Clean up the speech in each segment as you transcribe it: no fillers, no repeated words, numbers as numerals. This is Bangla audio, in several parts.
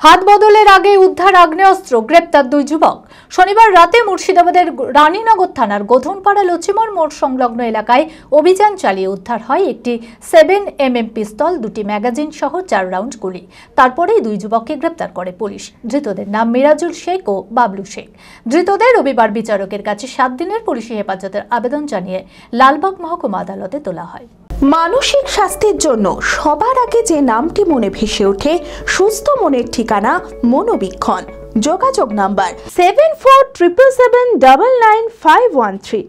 হাত বদলের আগে উদ্ধার আগ্নেয়াস্ত্র, গ্রেপ্তার দুই যুবক। শনিবার রাতে মুর্শিদাবাদের রানীনগর থানার গোধনপাড়া লচিমর মোড় সংলগ্ন এলাকায় অভিযান চালিয়ে উদ্ধার হয় একটি 7mm পিস্তল, 2টি ম্যাগাজিন সহ 4 রাউন্ড গুলি। তারপরেই দুই যুবককে গ্রেপ্তার করে পুলিশ। ধৃতদের নাম মিরাজুল শেখ ও বাবলু শেখ। ধৃতদের রবিবার বিচারকের কাছে 7 দিনের পুলিশি হেফাজতের আবেদন জানিয়ে লালবাগ মহকুমা আদালতে তোলা হয়। মানসিক স্বাস্থ্যের জন্য সবার আগে যে নামটি মনে ভেসে ওঠে, সুস্থ মনের ঠিকানা মনোবীক্ষণ। যোগাযোগ নাম্বার 7477799513।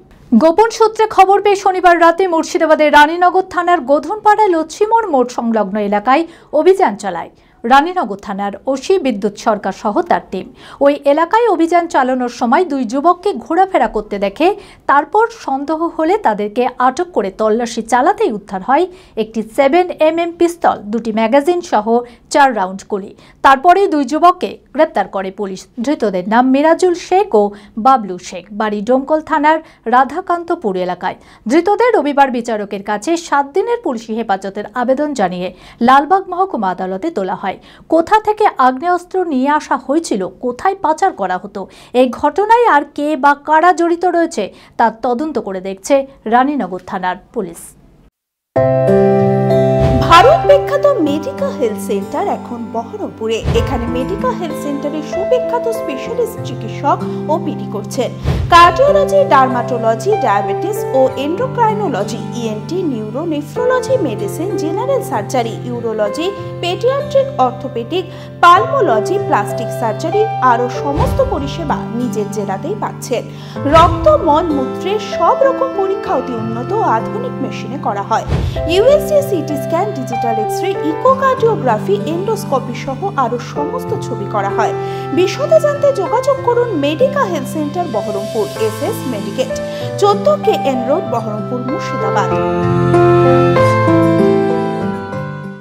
গোপন সূত্রে খবর পেয়ে শনিবার রাতে মুর্শিদাবাদের রানীনগর থানার গোধনপাড়া লচিমর মোড় সংলগ্ন এলাকায় অভিযান চালায় রানীনগর থানার ওসি বিদ্যুৎ সরকার সহ তার টিম। ওই এলাকায় অভিযান চালানোর সময় দুই যুবককে ঘোরাফেরা করতে দেখে তারপর সন্দেহ হলে তাদেরকে আটক করে তল্লাশি চালাতেই উদ্ধার হয় একটি 7mm পিস্তল, 2টি ম্যাগাজিন সহ 4 রাউন্ড গুলি। তারপরেই দুই যুবককে গ্রেপ্তার করে পুলিশ। ধৃতদের নাম মিরাজুল শেখ ও বাবলু শেখ, বাড়ি ডোমকল থানার রাধাকান্তপুর এলাকায়। ধৃতদের রবিবার বিচারকের কাছে 7 দিনের পুলিশি হেফাজতের আবেদন জানিয়ে লালবাগ মহকুমা আদালতে তোলা হয়। কোথা থেকে আগ্নেয়াস্ত্র নিয়ে আসা হয়েছিল, কোথায় পাচার করা হতো, এই ঘটনায় আর কে বা কারা জড়িত রয়েছে তার তদন্ত করে দেখছে রানীনগর থানার পুলিশ। ভারত বিখ্যাত মেডিকা হেলথ সেন্টার এখন বহরমপুরে। এখানে মেডিকা হেলথ সেন্টারে সুবিখ্যাত স্পেশালিস্ট চিকিৎসক ওপিডি করছেন। কার্ডিওলজি, ডার্মাটোলজি, ডায়াবেটিস ও endocrinology, ENT, neuro, nephrology, medicine, general surgery, urology, paediatric, orthopaedic, pulmonology, plastic surgery আরও সমস্ত পরিষেবা নিজের জেলাতেই পাচ্ছেন। রক্ত, মল, মূত্রের সব রকম পরীক্ষা অতি উন্নত ও আধুনিক মেশিনে করা হয়। USG, CT scan, digital X-ray, echocardiography, endoscopy সহ আরও সমস্ত ছবি করা হয়। বিশদে জানতে যোগাযোগ করুন Medica Health Centre Berhampore, SS Medicate, 14 KN road, Berhampore, Murshidabad.